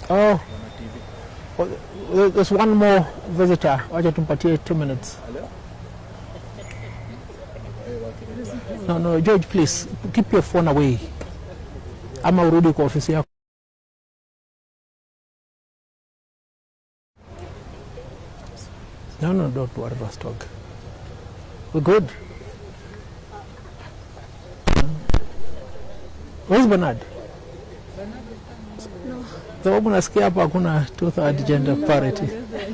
Oh, there's one more visitor. Wacha tumpatie 2 minutes. No, George, please keep your phone away. Ama urudi kwa ofisi yako. No, don't worry, Rostock. We're good. Where's Bernard? No. Sababu nasikia hapa hakuna 2/3 gender parity.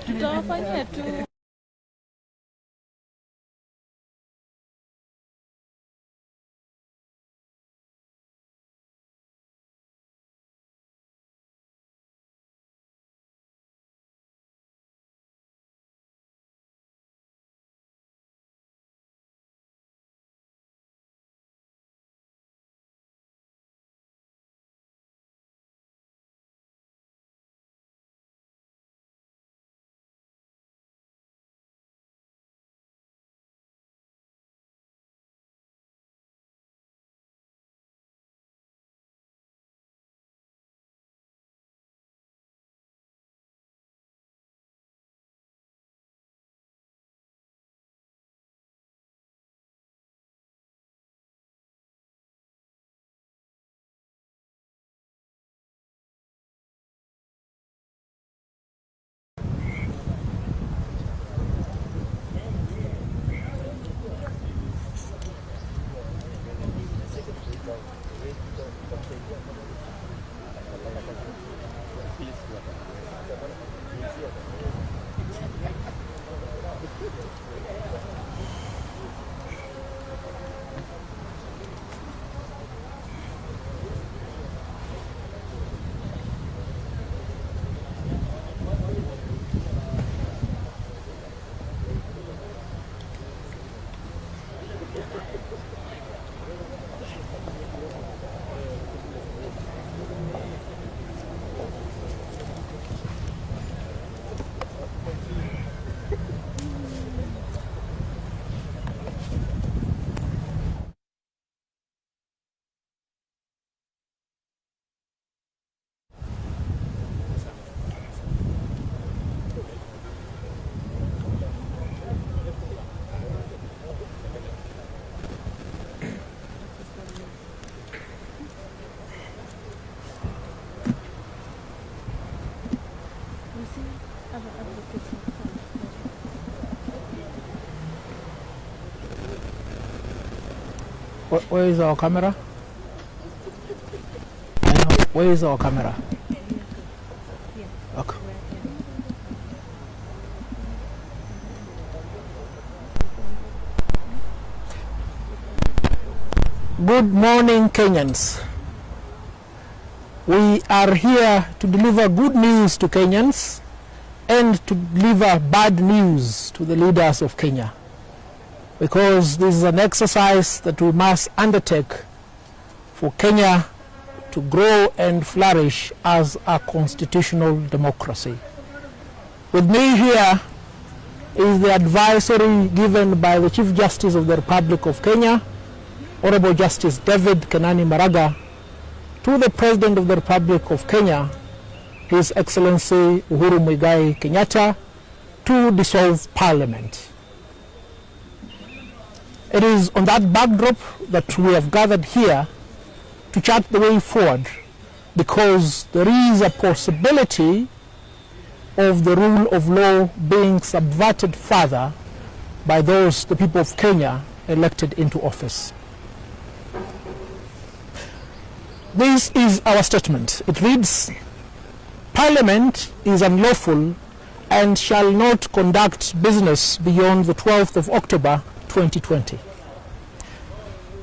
Tutawafanyia tu. Where is our camera? Where is our camera? Okay. Good morning, Kenyans. We are here to deliver good news to Kenyans and to deliver bad news to the leaders of Kenya, because this is an exercise that we must undertake for Kenya to grow and flourish as a constitutional democracy. With me here is the advisory given by the Chief Justice of the Republic of Kenya, Honorable Justice David Kenani Maraga, to the President of the Republic of Kenya, His Excellency Uhuru Muigai Kenyatta, to dissolve Parliament. It is on that backdrop that we have gathered here to chart the way forward, because there is a possibility of the rule of law being subverted further by those, the people of Kenya, elected into office. This is our statement. It reads, Parliament is unlawful and shall not conduct business beyond the 12th of October 2020.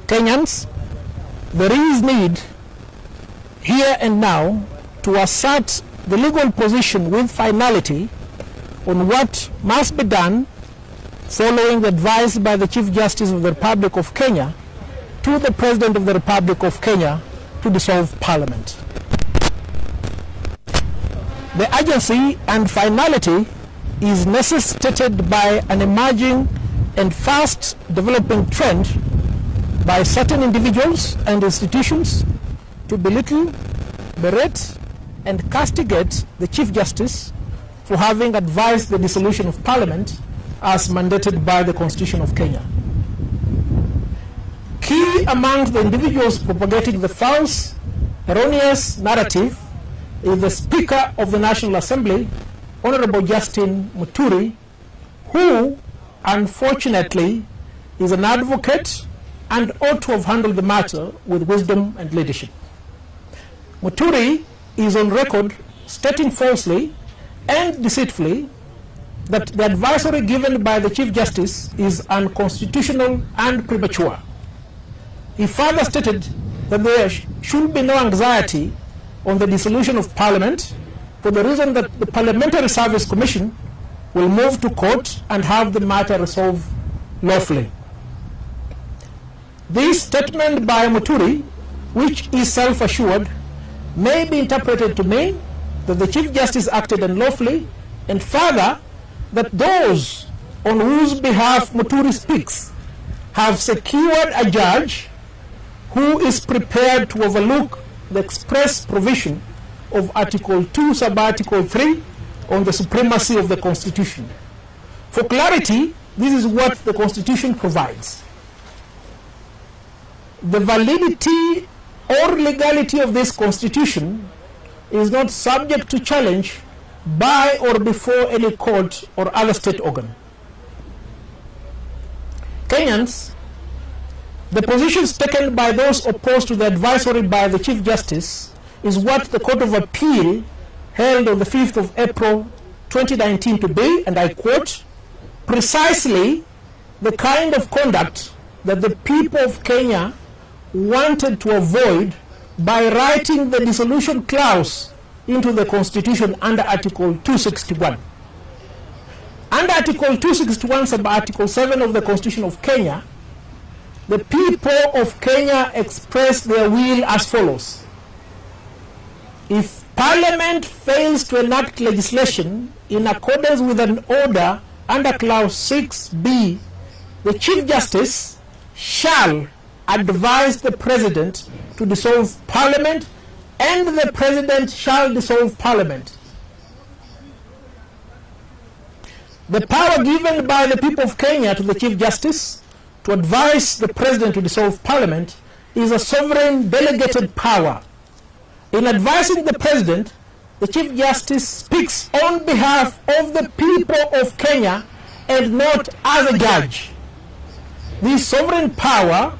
Kenyans, there is need here and now to assert the legal position with finality on what must be done following the advice by the Chief Justice of the Republic of Kenya to the President of the Republic of Kenya to dissolve Parliament. The urgency and finality is necessitated by an emerging and fast developing trend by certain individuals and institutions to belittle, berate, and castigate the Chief Justice for having advised the dissolution of Parliament as mandated by the Constitution of Kenya. Key among the individuals propagating the false, erroneous narrative is the Speaker of the National Assembly, Honorable Justin Muturi, who unfortunately is an advocate and ought to have handled the matter with wisdom and leadership. Muturi is on record stating falsely and deceitfully that the advisory given by the Chief Justice is unconstitutional and premature. He further stated that there should be no anxiety on the dissolution of Parliament for the reason that the Parliamentary Service Commission will move to court and have the matter resolved lawfully. This statement by Muturi, which is self-assured, may be interpreted to mean that the Chief Justice acted unlawfully, and further that those on whose behalf Muturi speaks have secured a judge who is prepared to overlook the express provision of Article 2, Sub-Article 3 on the supremacy of the Constitution. For clarity, this is what the Constitution provides. The validity or legality of this Constitution is not subject to challenge by or before any court or other state organ. Kenyans, the positions taken by those opposed to the advisory by the Chief Justice is what the Court of Appeal held on the 5th of April 2019 to be, and I quote, precisely the kind of conduct that the people of Kenya wanted to avoid by writing the dissolution clause into the Constitution under Article 261. Under Article 261, sub-Article 7 of the Constitution of Kenya, the people of Kenya express their will as follows. If Parliament fails to enact legislation in accordance with an order under Clause 6B, the Chief Justice shall advise the President to dissolve Parliament, and the President shall dissolve Parliament. The power given by the people of Kenya to the Chief Justice to advise the President to dissolve Parliament is a sovereign delegated power. In advising the President, the Chief Justice speaks on behalf of the people of Kenya and not as a judge. This sovereign power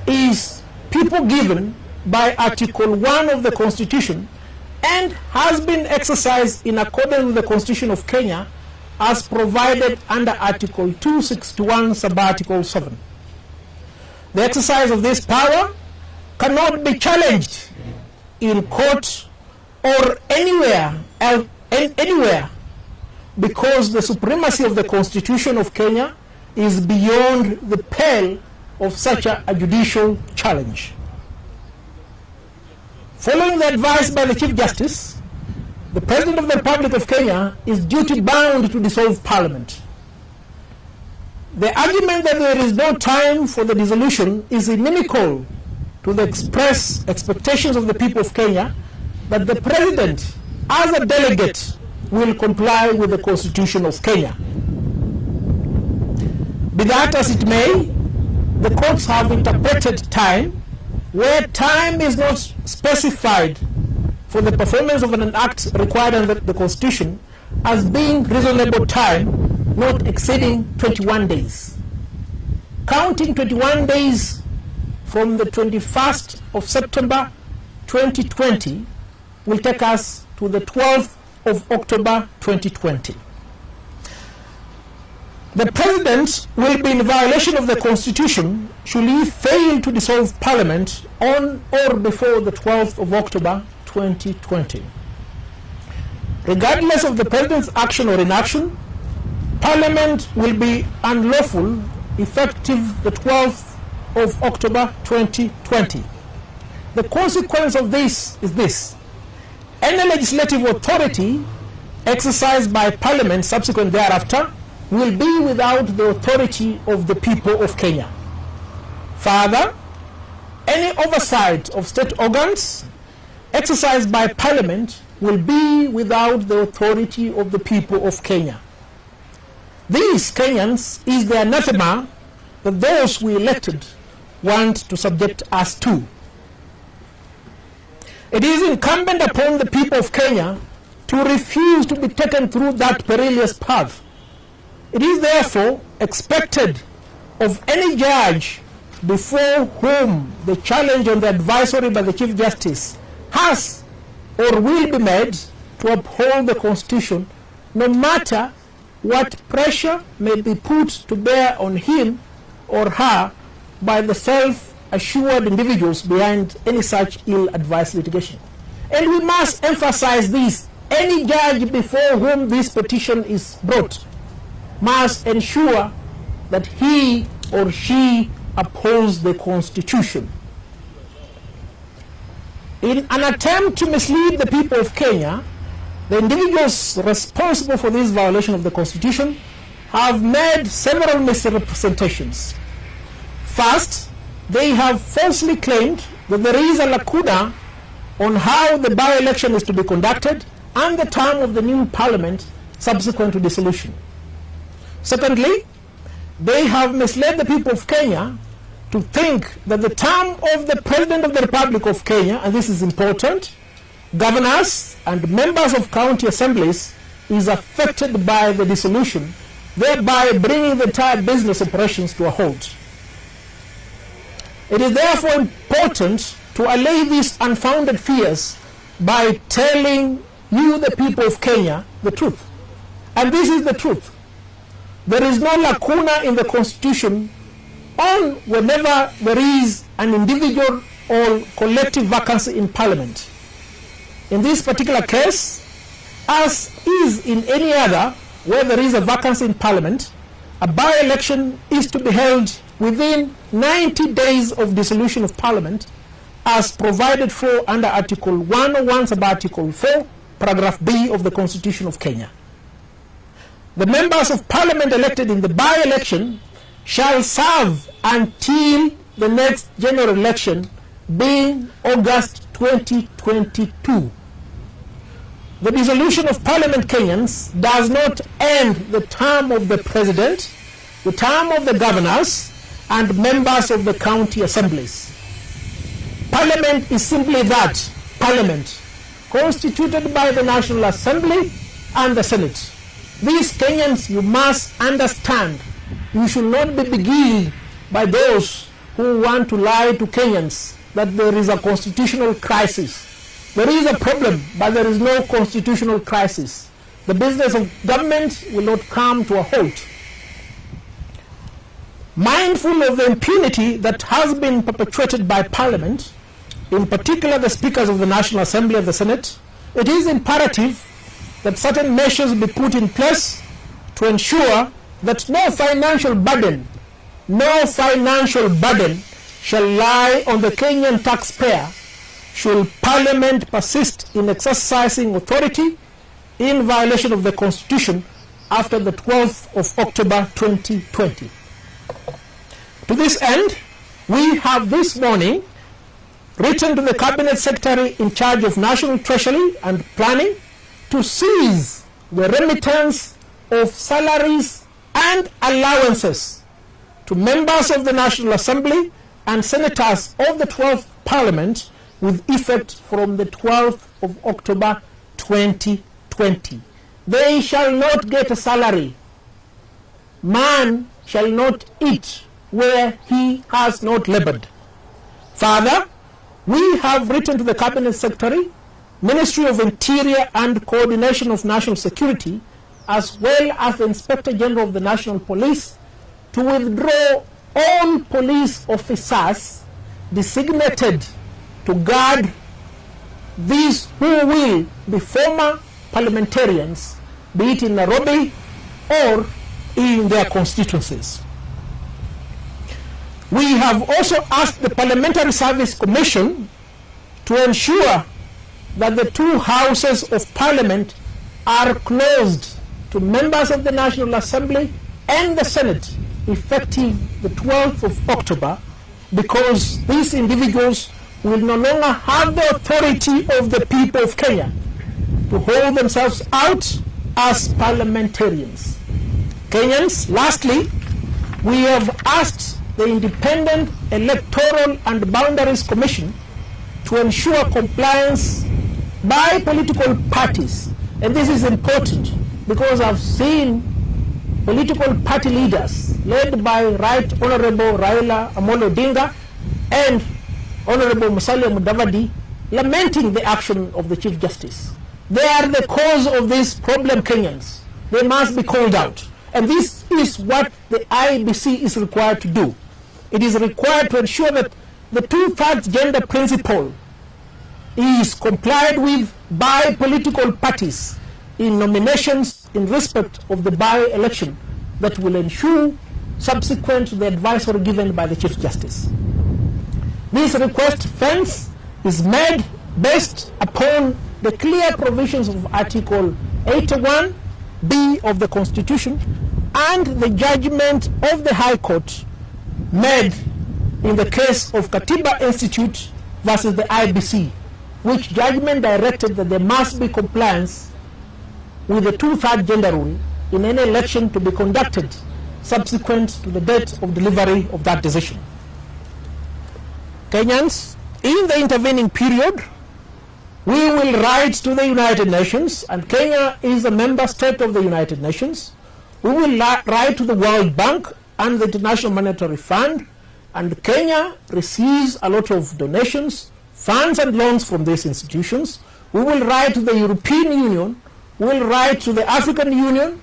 is people given by Article 1 of the Constitution and has been exercised in accordance with the Constitution of Kenya as provided under Article 261, sub-Article 7. The exercise of this power cannot be challenged in court or anywhere because the supremacy of the Constitution of Kenya is beyond the pale of such a judicial challenge. Following the advice by the Chief Justice, the President of the Republic of Kenya is duty-bound to dissolve Parliament. The argument that there is no time for the dissolution is inimical to the express expectations of the people of Kenya that the President, as a delegate, will comply with the Constitution of Kenya. Be that as it may, the courts have interpreted time where time is not specified for the performance of an act required under the Constitution as being reasonable time not exceeding 21 days. Counting 21 days from the 21st of September 2020 will take us to the 12th of October 2020. The President will be in violation of the Constitution should he fail to dissolve Parliament on or before the 12th of October 2020. Regardless of the President's action or inaction, Parliament will be unlawful effective the 12th of October 2020. The consequence of this is this: any legislative authority exercised by Parliament subsequent thereafter will be without the authority of the people of Kenya. Further, any oversight of state organs exercised by Parliament will be without the authority of the people of Kenya. These Kenyans is the anathema that those we elected want to subject us to. It is incumbent upon the people of Kenya to refuse to be taken through that perilous path. It is therefore expected of any judge before whom the challenge on the advisory by the Chief Justice has or will be made to uphold the Constitution, no matter what pressure may be put to bear on him or her by the self-assured individuals behind any such ill-advised litigation. And we must emphasize this: any judge before whom this petition is brought must ensure that he or she upholds the Constitution. In an attempt to mislead the people of Kenya, the individuals responsible for this violation of the Constitution have made several misrepresentations. First, they have falsely claimed that there is a lacuna on how the by-election is to be conducted and the term of the new parliament subsequent to dissolution. Secondly, they have misled the people of Kenya to think that the term of the President of the Republic of Kenya, and this is important, governors and members of county assemblies, is affected by the dissolution, thereby bringing the entire business operations to a halt. It is therefore important to allay these unfounded fears by telling you, the people of Kenya, the truth. And this is the truth. There is no lacuna in the Constitution on whenever there is an individual or collective vacancy in Parliament. In this particular case, as is in any other where there is a vacancy in Parliament, a by-election is to be held within 90 days of dissolution of Parliament, as provided for under Article 101 sub Article 4, paragraph B of the Constitution of Kenya. The members of Parliament elected in the by-election shall serve until the next general election, being August 2022. The dissolution of Parliament, Kenyans, does not end the term of the President, the term of the governors, and members of the county assemblies. Parliament is simply that, Parliament, constituted by the National Assembly and the Senate. These Kenyans, you must understand, you should not be beguiled by those who want to lie to Kenyans that there is a constitutional crisis. There is a problem, but there is no constitutional crisis. The business of government will not come to a halt. Mindful of the impunity that has been perpetrated by Parliament, in particular the speakers of the National Assembly and the Senate, it is imperative that certain measures be put in place to ensure that no financial burden shall lie on the Kenyan taxpayer should Parliament persist in exercising authority in violation of the Constitution after the 12th of October 2020. To this end, we have this morning written to the Cabinet Secretary in charge of National Treasury and Planning to cease the remittance of salaries and allowances to members of the National Assembly and senators of the 12th Parliament with effect from the 12th of October 2020. They shall not get a salary. Man shall not eat where he has not labored. Further, we have written to the Cabinet Secretary, Ministry of Interior and Coordination of National Security, as well as the Inspector General of the National Police, to withdraw all police officers designated to guard these who will be former parliamentarians, be it in Nairobi or in their constituencies. We have also asked the Parliamentary Service Commission to ensure that the two houses of Parliament are closed to members of the National Assembly and the Senate effective the 12th of October, because these individuals will no longer have the authority of the people of Kenya to hold themselves out as parliamentarians. Kenyans, lastly, we have asked the Independent Electoral and Boundaries Commission to ensure compliance by political parties. And this is important because I've seen political party leaders led by Right Honorable Raila Amolo Odinga and Honorable Musalia Mudavadi lamenting the action of the Chief Justice. They are the cause of this problem, Kenyans. They must be called out. And this is what the IEBC is required to do. It is required to ensure that the two-thirds gender principle is complied with by political parties in nominations in respect of the by-election that will ensure subsequent to the advisory given by the Chief Justice. This request, friends, is made based upon the clear provisions of Article 81B of the Constitution and the judgment of the High Court made in the case of Katiba Institute versus the IBC, which judgment directed that there must be compliance with the two-thirds gender rule in any election to be conducted subsequent to the date of delivery of that decision. Kenyans, in the intervening period, we will write to the United Nations, and Kenya is a member state of the United Nations. We will write to the World Bank and the International Monetary Fund, and Kenya receives a lot of donations, funds and loans from these institutions. We will write to the European Union, we will write to the African Union,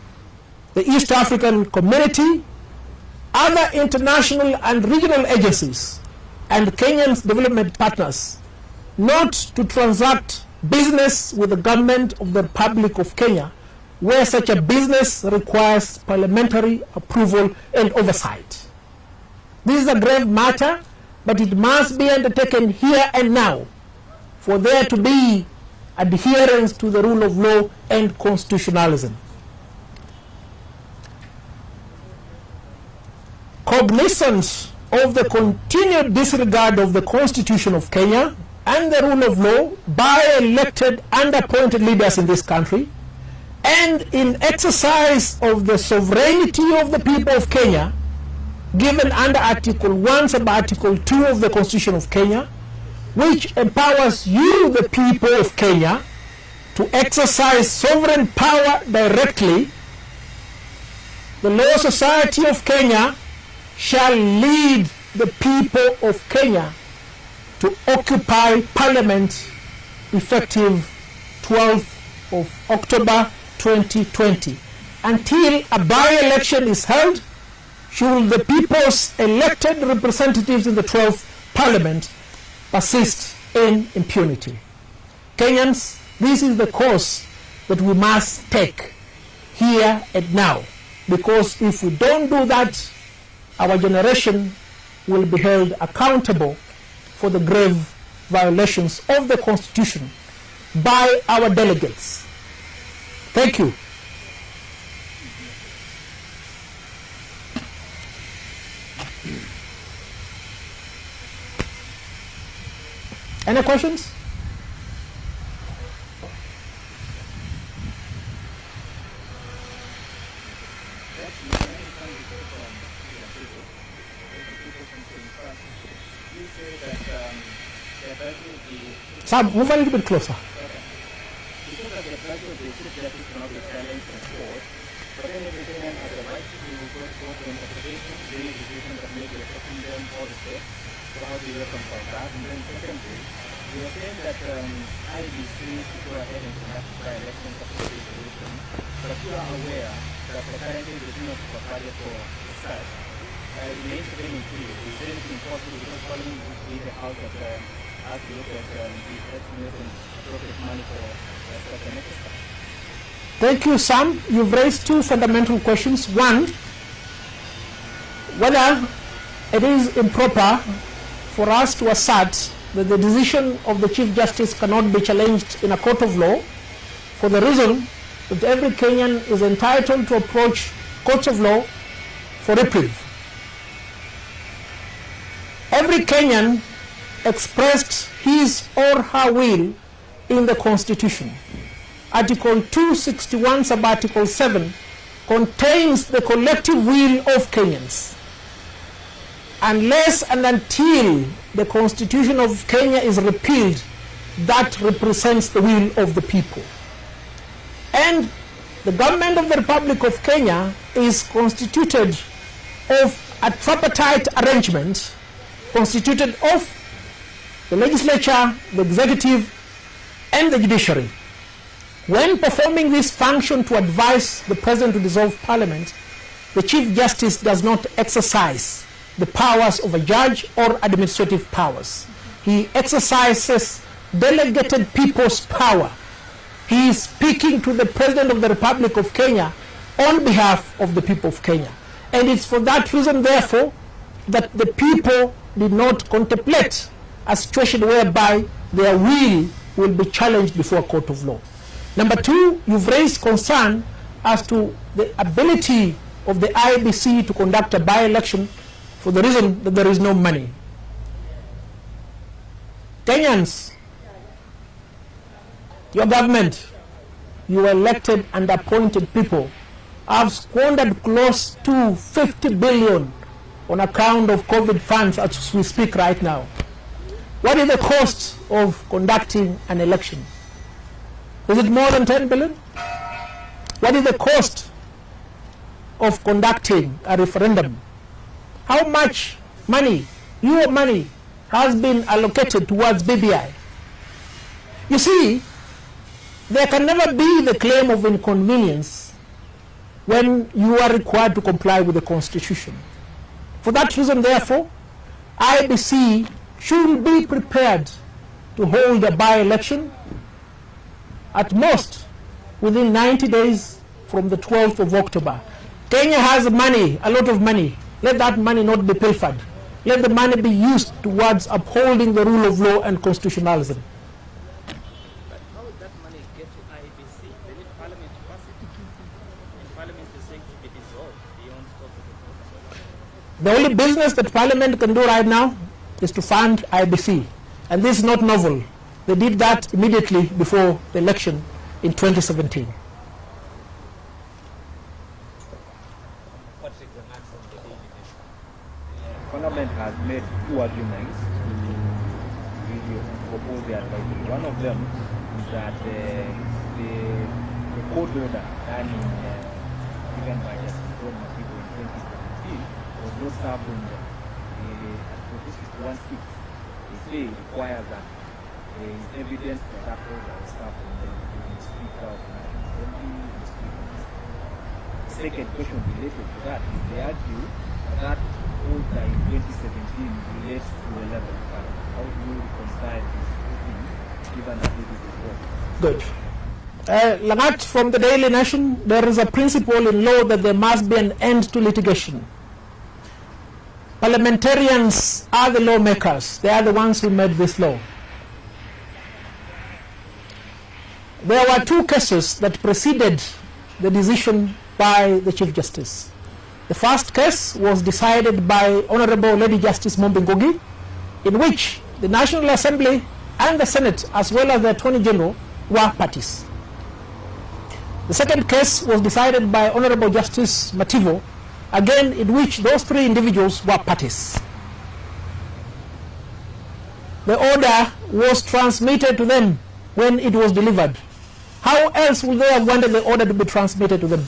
the East African Community, other international and regional agencies, and Kenyan's development partners, not to transact business with the government of the Republic of Kenya, where such a business requires parliamentary approval and oversight. This is a grave matter, but it must be undertaken here and now for there to be adherence to the rule of law and constitutionalism. Cognizance of the continued disregard of the Constitution of Kenya and the rule of law by elected and appointed leaders in this country, and in exercise of the sovereignty of the people of Kenya, given under Article 1 sub Article 2 of the Constitution of Kenya, which empowers you, the people of Kenya, to exercise sovereign power directly, the Law Society of Kenya shall lead the people of Kenya to occupy Parliament effective 12th of October 2020. Until a by-election is held, should the people's elected representatives in the 12th Parliament persist in impunity. Kenyans, this is the course that we must take here and now, because if we don't do that, our generation will be held accountable for the grave violations of the Constitution by our delegates. Thank you. Any questions? Sam, move a little bit closer. We are saying that IBC should go ahead and conduct by-election resolution, but you are aware that currently the Union of Party for research remains very clear. Is there anything possible because following the House of us to look at the estimate and appropriate money for such an exercise? Thank you, Sam. You've raised two fundamental questions. One, whether it is improper for us to assert that the decision of the Chief Justice cannot be challenged in a court of law, for the reason that every Kenyan is entitled to approach courts of law for reprieve. Every Kenyan expressed his or her will in the Constitution. Article 261 sub-article 7 contains the collective will of Kenyans. Unless and until the Constitution of Kenya is repealed, that represents the will of the people. And the government of the Republic of Kenya is constituted of a tripartite arrangement, constituted of the legislature, the executive, and the judiciary. When performing this function to advise the president to dissolve parliament, the Chief Justice does not exercise the powers of a judge or administrative powers. He exercises delegated people's power. He is speaking to the President of the Republic of Kenya on behalf of the people of Kenya. And it's for that reason, therefore, that the people did not contemplate a situation whereby their will be challenged before a court of law. Number two, you've raised concern as to the ability of the IEBC to conduct a by-election for the reason that there is no money. Kenyans, your government, your elected and appointed people, have squandered close to 50 billion on account of COVID funds as we speak right now. What is the cost of conducting an election? Is it more than 10 billion? What is the cost of conducting a referendum? How much money, your money, has been allocated towards BBI? You see, there can never be the claim of inconvenience when you are required to comply with the Constitution. For that reason, therefore, IEBC should be prepared to hold a by-election at most within 90 days from the 12th of October. Kenya has money, a lot of money. Let that money not be pilfered. Let the money be used towards upholding the rule of law and constitutionalism. But how would that money get to IEBC? They need Parliament to pass it. And Parliament is saying to be dissolved beyond scope of the The only business that Parliament can do right now is to fund IEBC. And this is not novel. They did that immediately before the election in 2017. Parliament has made two arguments to really propose their advisory. One of them is that the court order given by Justice John Makibo in 2017 was not served on Article 61(6). They say it requires that there is evidence that that order was served on the Speaker of the National Assembly and the Speaker. The second question related to that is they argue that order in 2017 relates to the level of Parliament. How do you reconcile these two things, given that this is the law? Good. Lagat, from the Daily Nation, there is a principle in law that there must be an end to litigation. Parliamentarians are the lawmakers. They are the ones who made this law. There were two cases that preceded the decision by the Chief Justice. The first case was decided by Honorable Lady Justice Mombi Ngugi, in which the National Assembly and the Senate, as well as the Attorney General, were parties. The second case was decided by Honorable Justice Mativo, again in which those three individuals were parties. The order was transmitted to them when it was delivered. How else would they have wanted the order to be transmitted to them?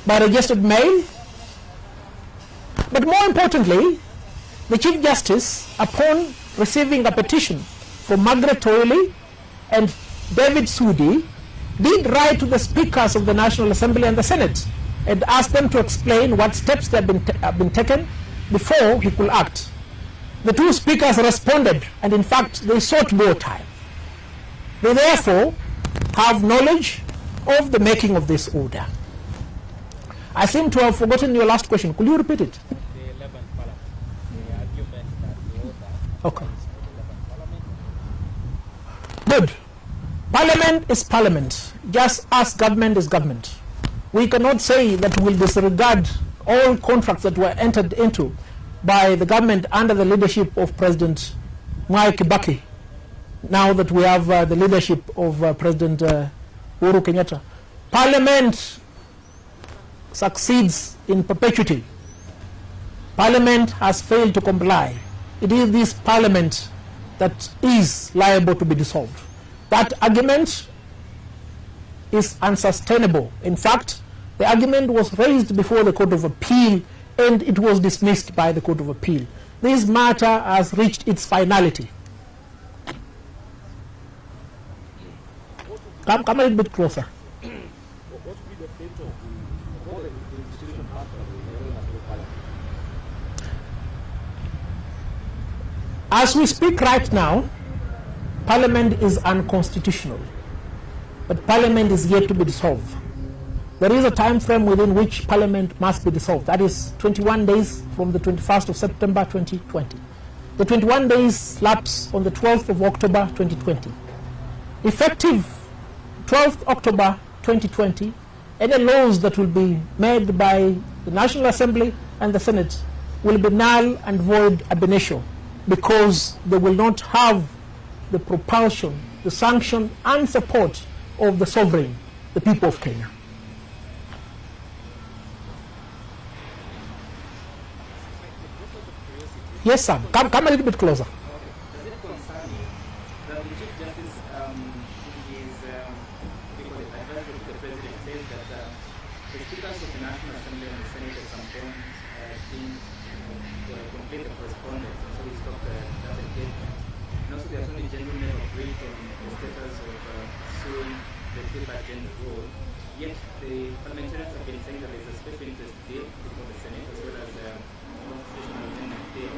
By registered mail? But more importantly, the Chief Justice, upon receiving a petition from Margaret Toili and David Sudi, did write to the speakers of the National Assembly and the Senate and asked them to explain what steps have been taken before he could act. The two speakers responded, and in fact they sought more time. They therefore have knowledge of the making of this order. I seem to have forgotten your last question. Could you repeat it? The 11th Parliament. The argument that the order Okay. is for the 11th Parliament. Good. Parliament is Parliament, just as government is government. We cannot say that we'll disregard all contracts that were entered into by the government under the leadership of President Mwai Kibaki, now that we have the leadership of President Uhuru Kenyatta. Parliament succeeds in perpetuity. Parliament has failed to comply. It is this parliament that is liable to be dissolved. That argument is unsustainable. In fact, the argument was raised before the Court of Appeal and it was dismissed by the Court of Appeal. This matter has reached its finality. Come a little bit closer. What would be the fate of all the institution partners in the National Parliament? As we speak right now, Parliament is unconstitutional, but Parliament is yet to be dissolved. There is a time frame within which Parliament must be dissolved. That is 21 days from the 21st of September 2020. The 21 days lapse on the 12th of October 2020. Effective 12th October 2020, any laws that will be made by the National Assembly and the Senate will be null and void ab initio, because they will not have the propulsion, the sanction and support of the sovereign, the people of Kenya. Yes, sir. Come a little bit closer. Does it concern you that the Chief Justice in his advisory to the President says that the Speakers of the National Assembly and the Senate at some point didn't complete the correspondence, and so he stopped that engagement. And also the Attorney General never briefed on the status of suing the People Agenda role, yet the parliamentarians have been saying that there is a special interest bill before the Senate as well as constitutional amendment bill.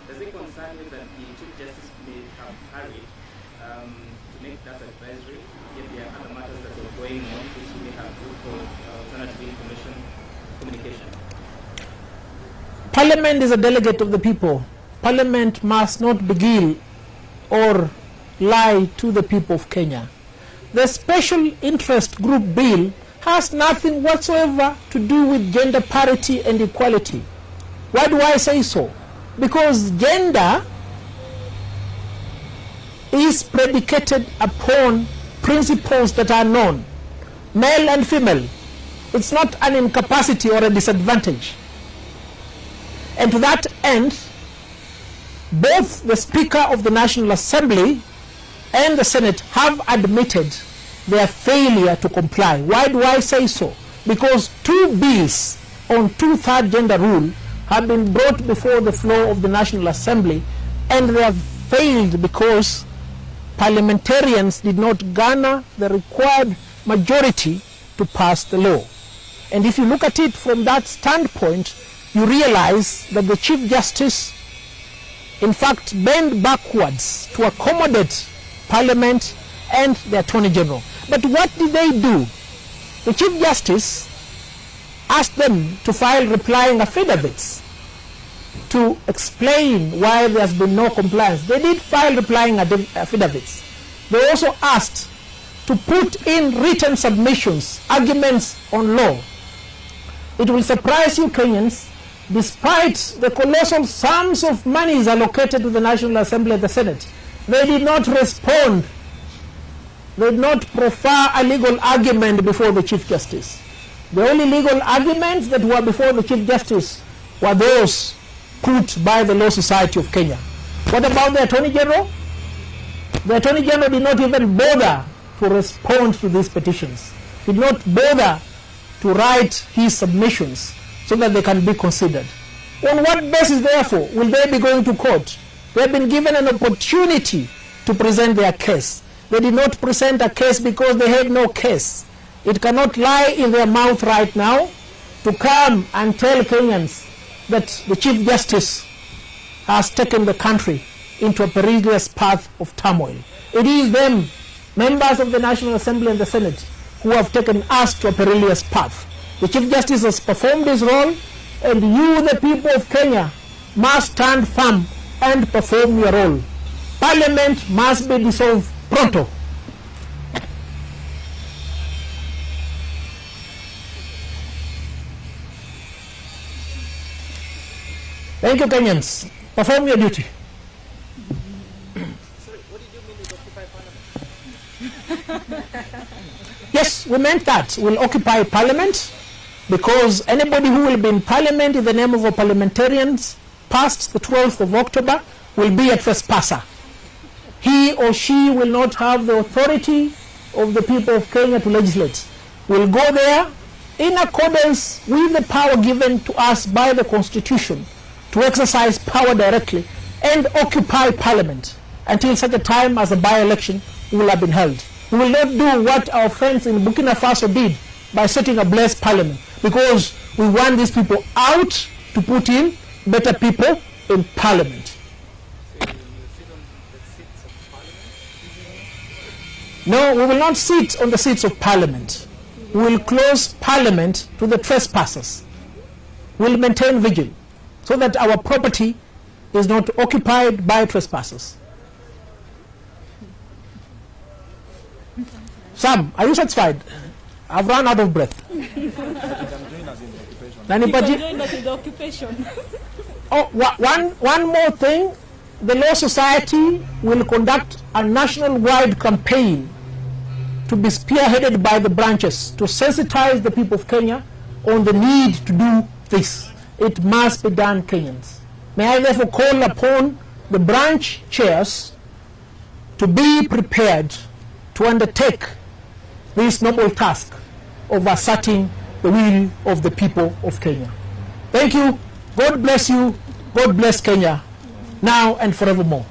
Does it concern you that the Chief Justice may have hurried to make that advisory, yet there are other matters that are going on which may have room for alternative information communication? Parliament is a delegate of the people. Parliament must not beguile or lie to the people of Kenya. The special interest group bill has nothing whatsoever to do with gender parity and equality. Why do I say so? Because gender is predicated upon principles that are known, male and female. It's not an incapacity or a disadvantage. And to that end, both the Speaker of the National Assembly and the Senate have admitted their failure to comply. Why do I say so? Because two bills on two-third gender rule have been brought before the floor of the National Assembly, and they have failed because parliamentarians did not garner the required majority to pass the law. And if you look at it from that standpoint, you realize that the Chief Justice in fact bent backwards to accommodate Parliament and the Attorney General. But what did they do? The Chief Justice asked them to file replying affidavits to explain why there has been no compliance. They did file replying affidavits. They also asked to put in written submissions, arguments on law. It will surprise you, Kenyans, despite the colossal sums of monies allocated to the National Assembly and the Senate, they did not respond. They did not proffer a legal argument before the Chief Justice. The only legal arguments that were before the Chief Justice were those put by the Law Society of Kenya. What about the Attorney General? The Attorney General did not even bother to respond to these petitions, did not bother to write his submissions so that they can be considered. On what basis, therefore, will they be going to court? They have been given an opportunity to present their case. They did not present a case because they had no case. It cannot lie in their mouth right now to come and tell Kenyans that the Chief Justice has taken the country into a perilous path of turmoil. It is them, members of the National Assembly and the Senate, who have taken us to a perilous path. The Chief Justice has performed his role, and you, the people of Kenya, must stand firm and perform your role. Parliament must be dissolved pronto. Thank you, Kenyans. Perform your duty. Yes, we meant that. We'll occupy Parliament, because anybody who will be in Parliament in the name of our parliamentarians past the 12th of October will be a trespasser. He or she will not have the authority of the people of Kenya to legislate. We'll go there in accordance with the power given to us by the Constitution to exercise power directly and occupy Parliament until such a time as a by-election will have been held. We will not do what our friends in Burkina Faso did by setting ablaze Parliament, because we want these people out to put in better people in Parliament. No, we will not sit on the seats of Parliament. We will close Parliament to the trespassers. We will maintain vigil so that our property is not occupied by trespassers. Sam, are you satisfied? I've run out of breath. Anybody? Join us in the occupation. Oh, one more thing. The Law Society will conduct a national-wide campaign to be spearheaded by the branches to sensitize the people of Kenya on the need to do this. It must be done, Kenyans. May I therefore call upon the branch chairs to be prepared to undertake this noble task of asserting the will of the people of Kenya. Thank you. God bless you. God bless Kenya, now and forevermore.